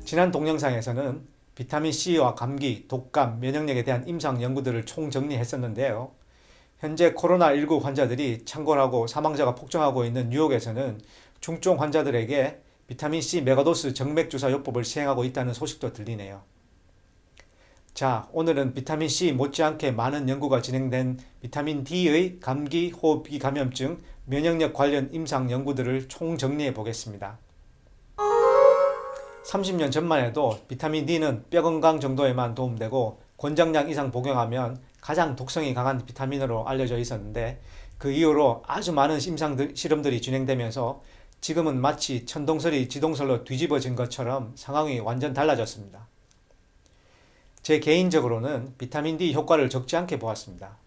지난 동영상에서는 비타민C와 감기, 독감, 면역력에 대한 임상 연구들을 총정리했었는데요. 현재 코로나19 환자들이 창궐하고 사망자가 폭증하고 있는 뉴욕에서는 중증 환자들에게 비타민C 메가도스 정맥주사 요법을 시행하고 있다는 소식도 들리네요. 자, 오늘은 비타민C 못지않게 많은 연구가 진행된 비타민 D의 감기, 호흡기 감염증, 면역력 관련 임상 연구들을 총정리해 보겠습니다. 30년 전만 해도 비타민 D는 뼈 건강 정도에만 도움되고 권장량 이상 복용하면 가장 독성이 강한 비타민으로 알려져 있었는데, 그 이후로 아주 많은 임상 실험들이 진행되면서 지금은 마치 천동설이 지동설로 뒤집어진 것처럼 상황이 완전 달라졌습니다. 제 개인적으로는 비타민 D 효과를 적지 않게 보았습니다.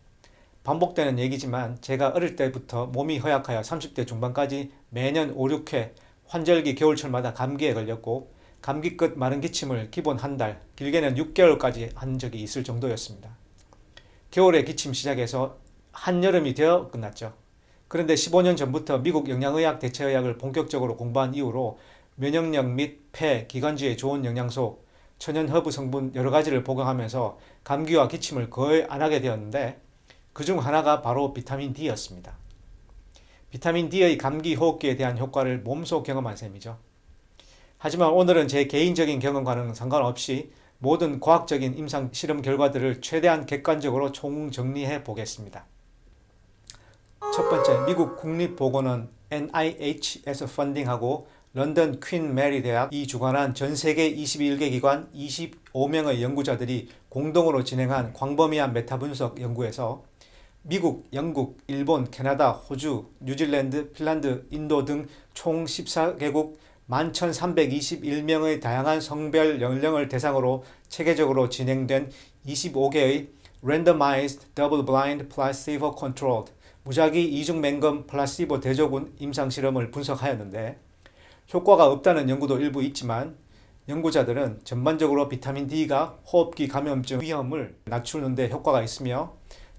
반복되는 얘기지만 제가 어릴 때부터 몸이 허약하여 30대 중반까지 매년 5, 6회 환절기 겨울철마다 감기에 걸렸고, 감기 끝 마른 기침을 기본 한 달, 길게는 6개월까지 한 적이 있을 정도였습니다. 겨울에 기침 시작해서 한여름이 되어 끝났죠. 그런데 15년 전부터 미국 영양의학 대체의학을 본격적으로 공부한 이후로 면역력 및 폐, 기관지에 좋은 영양소, 천연 허브 성분 여러 가지를 복용하면서 감기와 기침을 거의 안 하게 되었는데, 그중 하나가 바로 비타민 D였습니다. 비타민 D의 감기 호흡기에 대한 효과를 몸소 경험한 셈이죠. 하지만 오늘은 제 개인적인 경험과는 상관없이 모든 과학적인 임상 실험 결과들을 최대한 객관적으로 총정리해 보겠습니다. 첫 번째, 미국 국립보건원 NIH에서 펀딩하고 런던 퀸 메리 대학이 주관한 전 세계 21개 기관 25명의 연구자들이 공동으로 진행한 광범위한 메타 분석 연구에서 미국, 영국, 일본, 캐나다, 호주, 뉴질랜드, 핀란드, 인도 등 총 14개국 11,321명의 다양한 성별 연령을 대상으로 체계적으로 진행된 25개의 Randomized Double-Blind Placebo-Controlled 무작위 이중맹금 플라시보 대조군 임상실험을 분석하였는데, 효과가 없다는 연구도 일부 있지만 연구자들은 전반적으로 비타민 D가 호흡기 감염증 위험을 낮추는 데 효과가 있으며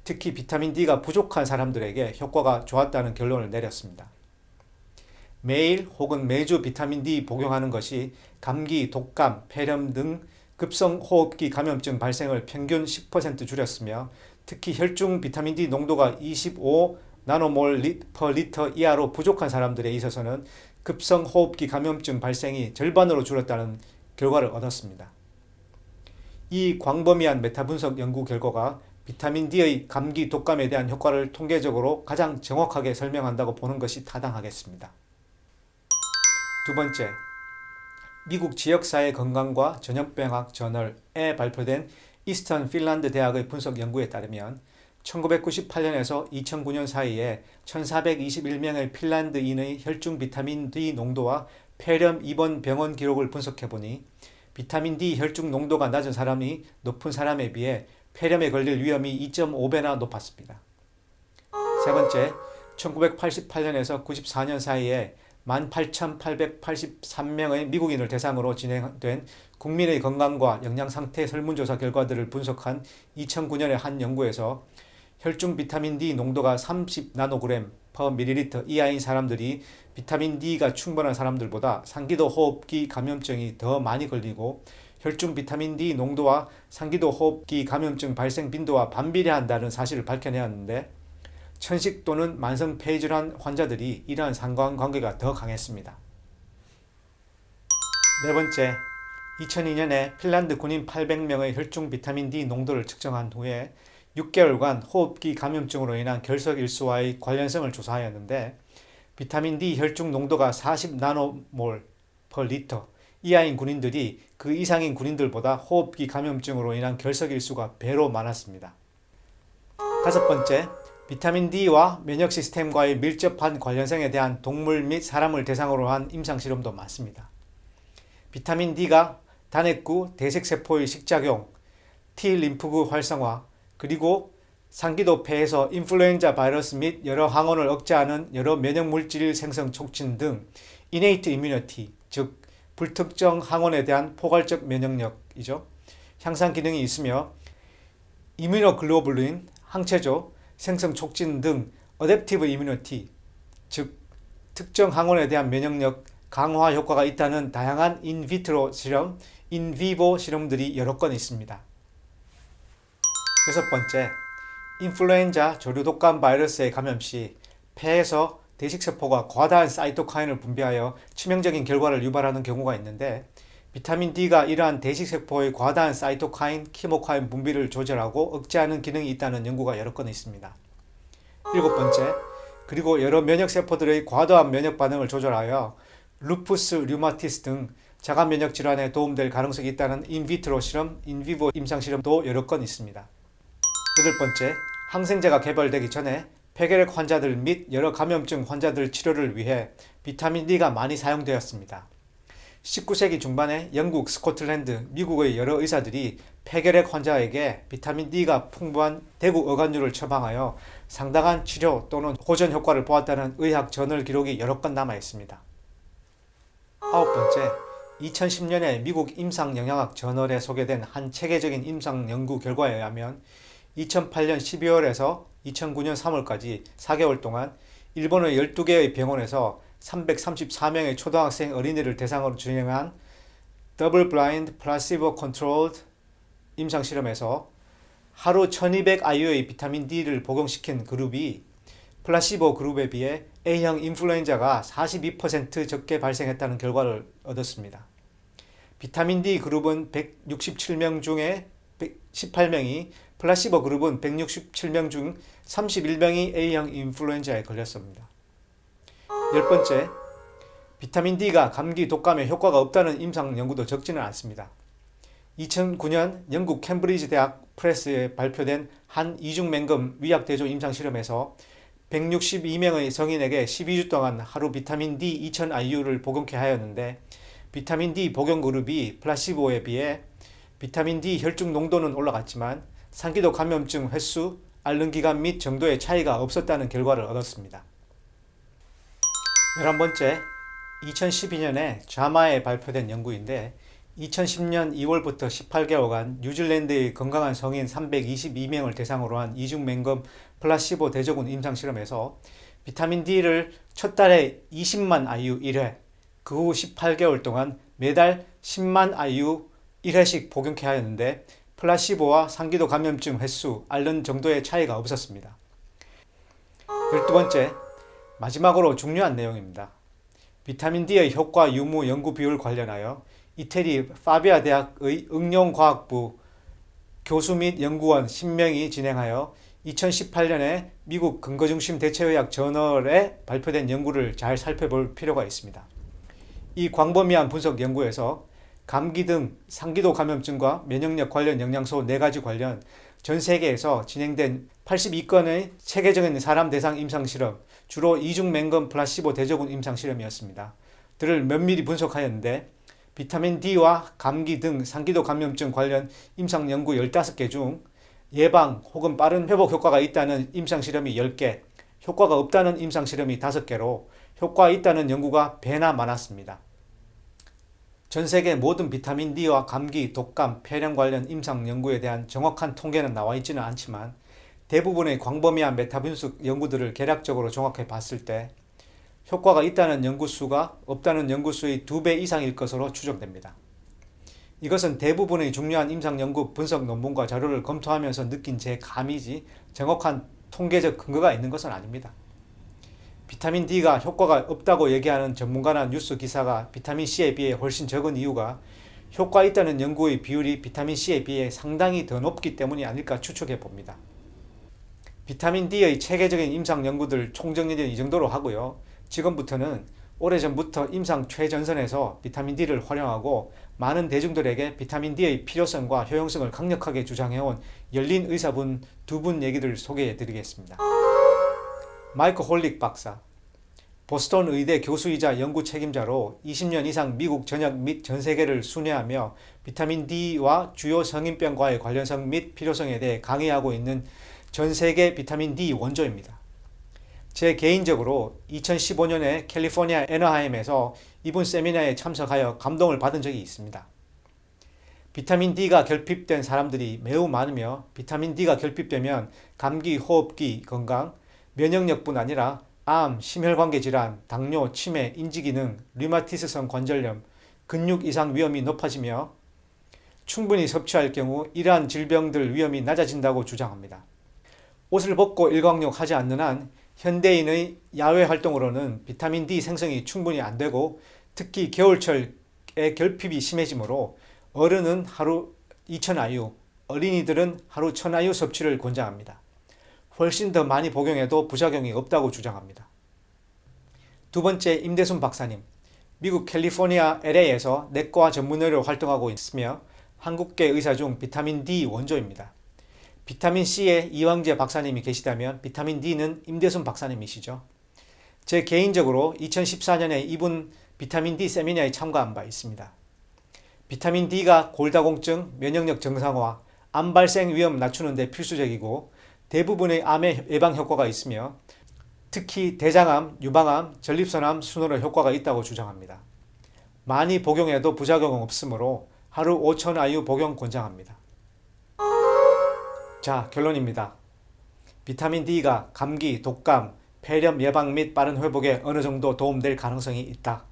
특히 비타민 D가 부족한 사람들에게 효과가 좋았다는 결론을 내렸습니다. 매일 혹은 매주 비타민 D 복용하는 것이 감기, 독감, 폐렴 등 급성 호흡기 감염증 발생을 평균 10% 줄였으며, 특히 혈중 비타민 D 농도가 25 나노몰 per 리터 이하로 부족한 사람들에 있어서는 급성 호흡기 감염증 발생이 절반으로 줄었다는 결과를 얻었습니다. 이 광범위한 메타 분석 연구 결과가 비타민 D의 감기, 독감에 대한 효과를 통계적으로 가장 정확하게 설명한다고 보는 것이 타당하겠습니다. 두 번째, 미국 지역사회 건강과 전염병학 저널에 발표된 이스턴 핀란드 대학의 분석 연구에 따르면 1998년에서 2009년 사이에 1421명의 핀란드인의 혈중 비타민 D 농도와 폐렴 입원 병원 기록을 분석해보니 비타민 D 혈중 농도가 낮은 사람이 높은 사람에 비해 폐렴에 걸릴 위험이 2.5배나 높았습니다. 세 번째, 1988년에서 94년 사이에 18,883명의 미국인을 대상으로 진행된 국민의 건강과 영양상태 설문조사 결과들을 분석한 2009년의 한 연구에서 혈중 비타민 D 농도가 30 나노그램 per 밀리리터 이하인 사람들이 비타민 D가 충분한 사람들보다 상기도 호흡기 감염증이 더 많이 걸리고, 혈중 비타민 D 농도와 상기도 호흡기 감염증 발생 빈도와 반비례한다는 사실을 밝혀내었는데, 천식 또는 만성 폐질환 환자들이 이러한 상관관계가 더 강했습니다. 네 번째, 2002년에 핀란드 군인 800명의 혈중 비타민 D 농도를 측정한 후에 6개월간 호흡기 감염증으로 인한 결석일수와의 관련성을 조사하였는데, 비타민 D 혈중 농도가 40 나노몰 per 리터 이하인 군인들이 그 이상인 군인들보다 호흡기 감염증으로 인한 결석일수가 배로 많았습니다. 다섯 번째, 비타민 D와 면역 시스템과의 밀접한 관련성에 대한 동물 및 사람을 대상으로 한 임상실험도 많습니다. 비타민 D가 단핵구, 대색세포의 식작용, T림프구 활성화, 그리고 상기도 폐에서 인플루엔자 바이러스 및 여러 항원을 억제하는 여러 면역물질 생성 촉진 등 innate immunity, 즉 불특정 항원에 대한 포괄적 면역력이죠. 향상 기능이 있으며 이뮤노글로불린, 항체조, 생성 촉진 등 어댑티브 이뮤니티, 즉 특정 항원에 대한 면역력, 강화 효과가 있다는 다양한 인비트로 실험, 인비보 실험들이 여러 건 있습니다. 여섯 번째, 인플루엔자 조류독감 바이러스에 감염 시 폐에서 대식세포가 과다한 사이토카인을 분비하여 치명적인 결과를 유발하는 경우가 있는데, 비타민 D가 이러한 대식세포의 과다한 사이토카인, 키모카인 분비를 조절하고 억제하는 기능이 있다는 연구가 여러 건 있습니다. 일곱 번째, 그리고 여러 면역세포들의 과도한 면역반응을 조절하여 루푸스, 류마티스 등 자가 면역 질환에 도움될 가능성이 있다는 인비트로 실험, 인비보 임상 실험도 여러 건 있습니다. 여덟 번째, 항생제가 개발되기 전에 폐결핵 환자들 및 여러 감염증 환자들 치료를 위해 비타민 D가 많이 사용되었습니다. 19세기 중반에 영국, 스코틀랜드, 미국의 여러 의사들이 폐결핵 환자에게 비타민 D가 풍부한 대구 어간류를 처방하여 상당한 치료 또는 호전 효과를 보았다는 의학 저널 기록이 여러 건 남아 있습니다. 아홉 번째, 2010년에 미국 임상영양학 저널에 소개된 한 체계적인 임상 연구 결과에 의하면 2008년 12월에서 2009년 3월까지 4개월 동안 일본의 12개의 병원에서 334명의 초등학생 어린이를 대상으로 진행한 더블 블라인드 플라시보 컨트롤드 임상 실험에서 하루 1200IU의 비타민 D를 복용시킨 그룹이 플라시보 그룹에 비해 A형 인플루엔자가 42% 적게 발생했다는 결과를 얻었습니다. 비타민 D 그룹은 167명 중에 18명이, 플라시보 그룹은 167명 중 31명이 A형 인플루엔자에 걸렸습니다. 열 번째, 비타민 D가 감기 독감에 효과가 없다는 임상 연구도 적지는 않습니다. 2009년 영국 캠브리지 대학 프레스에 발표된 한 이중 맹금 위약 대조 임상 실험에서 162명의 성인에게 12주 동안 하루 비타민 D 2000IU를 복용케 하였는데, 비타민 D 복용 그룹이 플라시보에 비해 비타민 D 혈중 농도는 올라갔지만 상기도 감염증 횟수, 앓는 기간 및 정도의 차이가 없었다는 결과를 얻었습니다. 11번째, 2012년에 자마에 발표된 연구인데 2010년 2월부터 18개월간 뉴질랜드의 건강한 성인 322명을 대상으로 한 이중 맹금 플라시보 대조군 임상 실험에서 비타민 D를 첫 달에 20만 IU 1회, 그 후 18개월 동안 매달 10만 IU 1회씩 복용케 하였는데 플라시보와 상기도 감염증 횟수, 앓는 정도의 차이가 없었습니다. 12번째, 마지막으로 중요한 내용입니다. 비타민 D의 효과 유무 연구 비율 관련하여 이태리 파비아 대학의 응용과학부 교수 및 연구원 10명이 진행하여 2018년에 미국 근거중심 대체의학 저널에 발표된 연구를 잘 살펴볼 필요가 있습니다. 이 광범위한 분석 연구에서 감기 등 상기도 감염증과 면역력 관련 영양소 4가지 관련 전 세계에서 진행된 82건의 체계적인 사람 대상 임상 실험, 주로 이중 맹금 플라시보 대조군 임상 실험이었습니다. 들을 면밀히 분석하였는데 비타민 D와 감기 등 상기도 감염증 관련 임상 연구 15개 중 예방 혹은 빠른 회복 효과가 있다는 임상 실험이 10개, 효과가 없다는 임상 실험이 5개로 효과가 있다는 연구가 배나 많았습니다. 전 세계 모든 비타민 D와 감기, 독감, 폐렴 관련 임상 연구에 대한 정확한 통계는 나와 있지는 않지만 대부분의 광범위한 메타분석 연구들을 개략적으로 종합해 봤을 때 효과가 있다는 연구수가 없다는 연구수의 2배 이상일 것으로 추정됩니다. 이것은 대부분의 중요한 임상 연구 분석 논문과 자료를 검토하면서 느낀 제 감이지 정확한 통계적 근거가 있는 것은 아닙니다. 비타민 D가 효과가 없다고 얘기하는 전문가나 뉴스 기사가 비타민 C에 비해 훨씬 적은 이유가 효과 있다는 연구의 비율이 비타민 C에 비해 상당히 더 높기 때문이 아닐까 추측해 봅니다. 비타민 D의 체계적인 임상 연구들 총정리는 이 정도로 하고요. 지금부터는 오래전부터 임상 최전선에서 비타민 D를 활용하고 많은 대중들에게 비타민 D의 필요성과 효용성을 강력하게 주장해온 열린 의사분 2분 얘기를 소개해 드리겠습니다. 마이크 홀릭 박사, 보스턴 의대 교수이자 연구 책임자로 20년 이상 미국 전역 및 전 세계를 순회하며 비타민 D와 주요 성인병과의 관련성 및 필요성에 대해 강의하고 있는 전 세계 비타민 D 원조입니다. 제 개인적으로 2015년에 캘리포니아 애너하임에서 이분 세미나에 참석하여 감동을 받은 적이 있습니다. 비타민 D가 결핍된 사람들이 매우 많으며 비타민 D가 결핍되면 감기, 호흡기 건강, 면역력뿐 아니라 암, 심혈관계 질환, 당뇨, 치매, 인지기능, 류마티스성 관절염, 근육 이상 위험이 높아지며 충분히 섭취할 경우 이러한 질병들 위험이 낮아진다고 주장합니다. 옷을 벗고 일광욕 하지 않는 한 현대인의 야외 활동으로는 비타민 D 생성이 충분히 안 되고 특히 겨울철에 결핍이 심해지므로 어른은 하루 2000IU, 어린이들은 하루 1000IU 섭취를 권장합니다. 훨씬 더 많이 복용해도 부작용이 없다고 주장합니다. 두 번째, 임대순 박사님. 미국 캘리포니아 LA에서 내과 전문의로 활동하고 있으며 한국계 의사 중 비타민 D 원조입니다. 비타민 C에 이왕재 박사님이 계시다면 비타민 D는 임대순 박사님이시죠. 제 개인적으로 2014년에 이분 비타민 D 세미나에 참가한 바 있습니다. 비타민 D가 골다공증, 면역력 정상화, 암 발생 위험 낮추는 데 필수적이고 대부분의 암의 예방 효과가 있으며 특히 대장암, 유방암, 전립선암 순으로 효과가 있다고 주장합니다. 많이 복용해도 부작용은 없으므로 하루 5000IU 복용 권장합니다. 자, 결론입니다. 비타민 D가 감기, 독감, 폐렴 예방 및 빠른 회복에 어느 정도 도움될 가능성이 있다.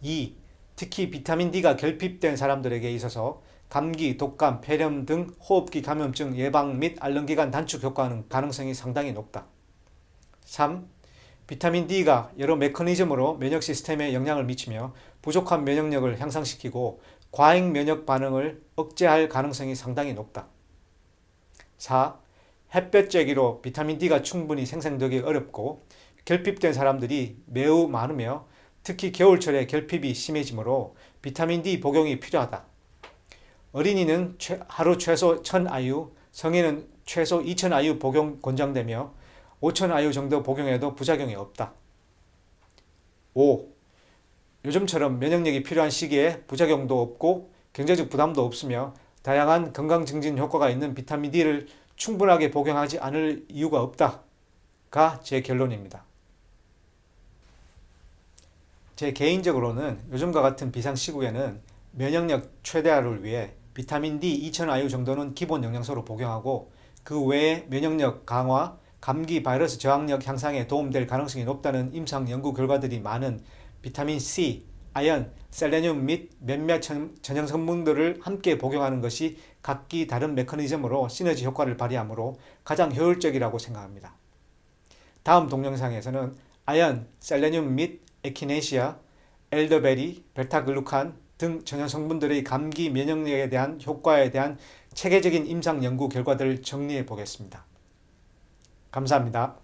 2. 특히 비타민 D가 결핍된 사람들에게 있어서 감기, 독감, 폐렴 등 호흡기 감염증 예방 및 알런기관 단축 효과는 가능성이 상당히 높다. 3. 비타민 D가 여러 메커니즘으로 면역 시스템에 영향을 미치며 부족한 면역력을 향상시키고 과잉 면역 반응을 억제할 가능성이 상당히 높다. 4. 햇볕 쬐기로 비타민 D가 충분히 생성되기 어렵고 결핍된 사람들이 매우 많으며 특히 겨울철에 결핍이 심해지므로 비타민 D 복용이 필요하다. 어린이는 하루 최소 1000IU, 성인은 최소 2000IU 복용 권장되며 5000IU 정도 복용해도 부작용이 없다. 5. 요즘처럼 면역력이 필요한 시기에 부작용도 없고 경제적 부담도 없으며 다양한 건강 증진 효과가 있는 비타민 D를 충분하게 복용하지 않을 이유가 없다가 제 결론입니다. 제 개인적으로는 요즘과 같은 비상시국에는 면역력 최대화를 위해 비타민 D 2000IU 정도는 기본 영양소로 복용하고 그 외에 면역력 강화, 감기 바이러스 저항력 향상에 도움될 가능성이 높다는 임상 연구 결과들이 많은 비타민 C, 아연, 셀레늄 및 몇몇 전형 성분들을 함께 복용하는 것이 각기 다른 메커니즘으로 시너지 효과를 발휘하므로 가장 효율적이라고 생각합니다. 다음 동영상에서는 아연, 셀레늄 및 에키네시아, 엘더베리, 베타글루칸 등 전형 성분들의 감기 면역력에 대한 효과에 대한 체계적인 임상 연구 결과들을 정리해 보겠습니다. 감사합니다.